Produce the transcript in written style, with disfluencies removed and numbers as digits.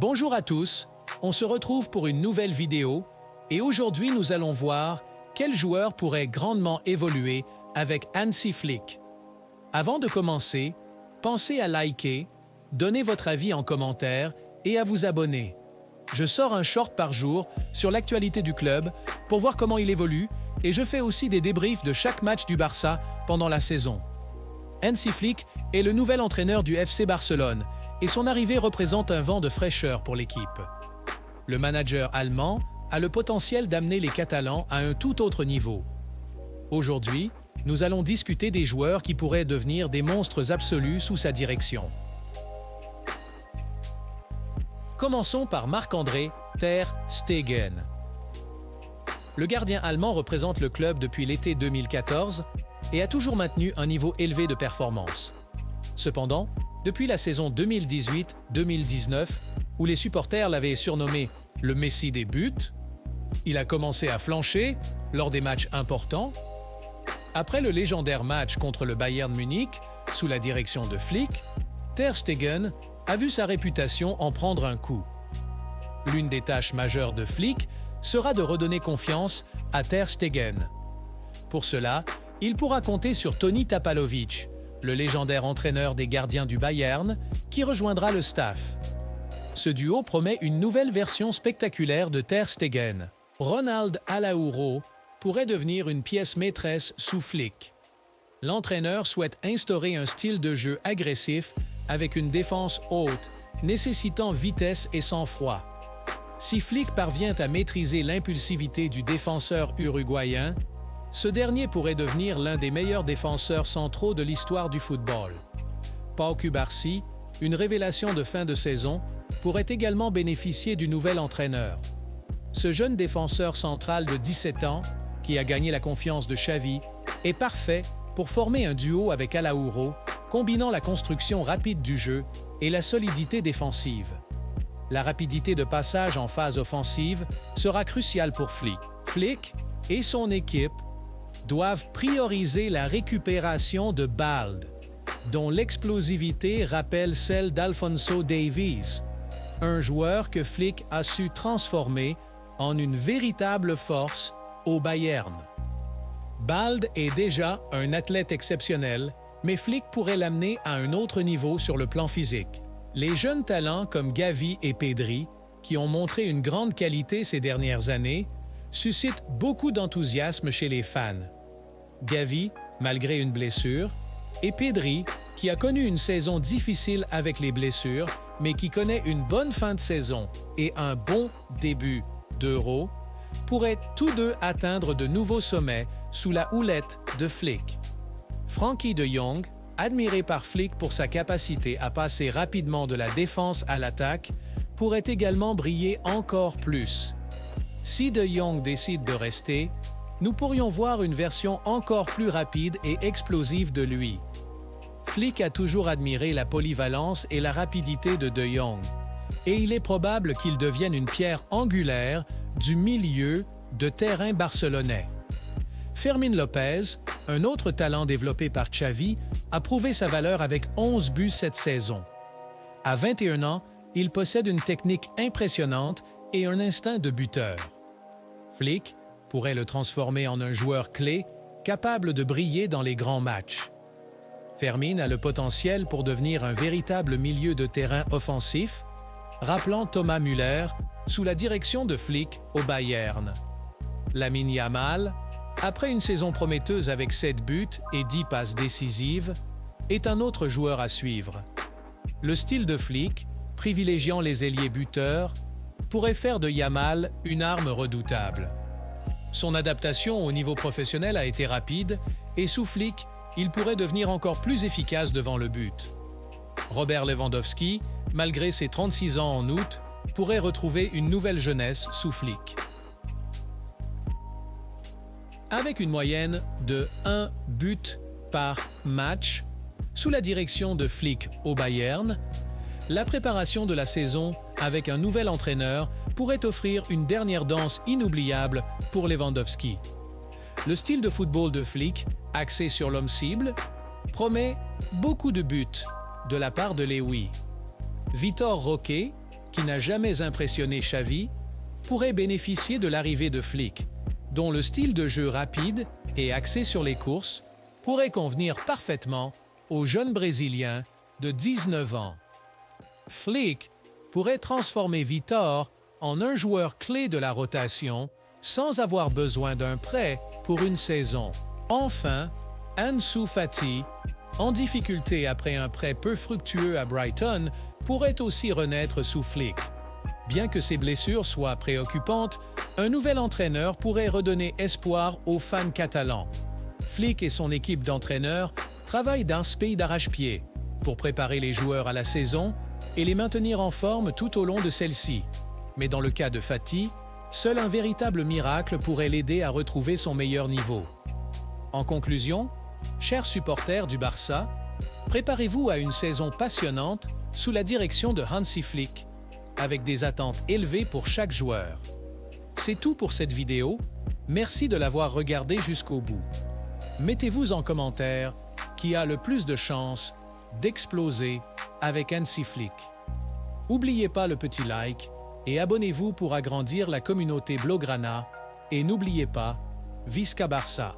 Bonjour à tous, on se retrouve pour une nouvelle vidéo et aujourd'hui nous allons voir quel joueur pourrait grandement évoluer avec Hansi Flick. Avant de commencer, pensez à liker, donner votre avis en commentaire et à vous abonner. Je sors un short par jour sur l'actualité du club pour voir comment il évolue et je fais aussi des débriefs de chaque match du Barça pendant la saison. Hansi Flick est le nouvel entraîneur du FC Barcelone et son arrivée représente un vent de fraîcheur pour l'équipe. Le manager allemand a le potentiel d'amener les Catalans à un tout autre niveau. Aujourd'hui, nous allons discuter des joueurs qui pourraient devenir des monstres absolus sous sa direction. Commençons par Marc-André Ter Stegen. Le gardien allemand représente le club depuis l'été 2014 et a toujours maintenu un niveau élevé de performance. Cependant, depuis la saison 2018-2019, où les supporters l'avaient surnommé le Messi des buts, il a commencé à flancher lors des matchs importants. Après le légendaire match contre le Bayern Munich, sous la direction de Flick, Ter Stegen a vu sa réputation en prendre un coup. L'une des tâches majeures de Flick sera de redonner confiance à Ter Stegen. Pour cela, il pourra compter sur Toni Tapalovic, le légendaire entraîneur des gardiens du Bayern, qui rejoindra le staff. Ce duo promet une nouvelle version spectaculaire de Ter Stegen. Ronald Araujo pourrait devenir une pièce maîtresse sous Flick. L'entraîneur souhaite instaurer un style de jeu agressif avec une défense haute, nécessitant vitesse et sang-froid. Si Flick parvient à maîtriser l'impulsivité du défenseur uruguayen, ce dernier pourrait devenir l'un des meilleurs défenseurs centraux de l'histoire du football. Pau Cubarsí, une révélation de fin de saison, pourrait également bénéficier du nouvel entraîneur. Ce jeune défenseur central de 17 ans, qui a gagné la confiance de Xavi, est parfait pour former un duo avec Araujo, combinant la construction rapide du jeu et la solidité défensive. La rapidité de passage en phase offensive sera cruciale pour Flick. Flick et son équipe doivent prioriser la récupération de Balde, dont l'explosivité rappelle celle d'Alphonso Davies, un joueur que Flick a su transformer en une véritable force au Bayern. Balde est déjà un athlète exceptionnel, mais Flick pourrait l'amener à un autre niveau sur le plan physique. Les jeunes talents comme Gavi et Pedri, qui ont montré une grande qualité ces dernières années, suscitent beaucoup d'enthousiasme chez les fans. Gavi, malgré une blessure, et Pedri, qui a connu une saison difficile avec les blessures, mais qui connaît une bonne fin de saison et un bon début d'Euro, pourraient tous deux atteindre de nouveaux sommets sous la houlette de Flick. Frenkie de Jong, admiré par Flick pour sa capacité à passer rapidement de la défense à l'attaque, pourrait également briller encore plus. Si de Jong décide de rester, nous pourrions voir une version encore plus rapide et explosive de lui. Flick a toujours admiré la polyvalence et la rapidité de Jong, et il est probable qu'il devienne une pierre angulaire du milieu de terrain barcelonais. Fermín López, un autre talent développé par Xavi, a prouvé sa valeur avec 11 buts cette saison. À 21 ans, il possède une technique impressionnante et un instinct de buteur. Flick pourrait le transformer en un joueur clé, capable de briller dans les grands matchs. Fermín a le potentiel pour devenir un véritable milieu de terrain offensif, rappelant Thomas Müller sous la direction de Flick au Bayern. Lamine Yamal, après une saison prometteuse avec 7 buts et 10 passes décisives, est un autre joueur à suivre. Le style de Flick, privilégiant les ailiers buteurs, pourrait faire de Yamal une arme redoutable. Son adaptation au niveau professionnel a été rapide et sous Flick, il pourrait devenir encore plus efficace devant le but. Robert Lewandowski, malgré ses 36 ans en août, pourrait retrouver une nouvelle jeunesse sous Flick. Avec une moyenne de 1 but par match, sous la direction de Flick au Bayern, la préparation de la saison avec un nouvel entraîneur pourrait offrir une dernière danse inoubliable pour Lewandowski. Le style de football de Flick, axé sur l'homme-cible, promet beaucoup de buts de la part de Lewy. Vitor Roque, qui n'a jamais impressionné Xavi, pourrait bénéficier de l'arrivée de Flick, dont le style de jeu rapide et axé sur les courses pourrait convenir parfaitement au jeune Brésilien de 19 ans. Flick pourrait transformer Vitor en un joueur clé de la rotation sans avoir besoin d'un prêt pour une saison. Enfin, Ansu Fati, en difficulté après un prêt peu fructueux à Brighton, pourrait aussi renaître sous Flick. Bien que ses blessures soient préoccupantes, un nouvel entraîneur pourrait redonner espoir aux fans catalans. Flick et son équipe d'entraîneurs travaillent d'un d'arrache-pied pour préparer les joueurs à la saison et les maintenir en forme tout au long de celle-ci. Mais dans le cas de Fati, seul un véritable miracle pourrait l'aider à retrouver son meilleur niveau. En conclusion, chers supporters du Barça, préparez-vous à une saison passionnante sous la direction de Hansi Flick, avec des attentes élevées pour chaque joueur. C'est tout pour cette vidéo, merci de l'avoir regardée jusqu'au bout. Mettez-vous en commentaire qui a le plus de chances d'exploser avec Hansi Flick. N'oubliez pas le petit like et abonnez-vous pour agrandir la communauté Blaugrana et n'oubliez pas, Visca Barça!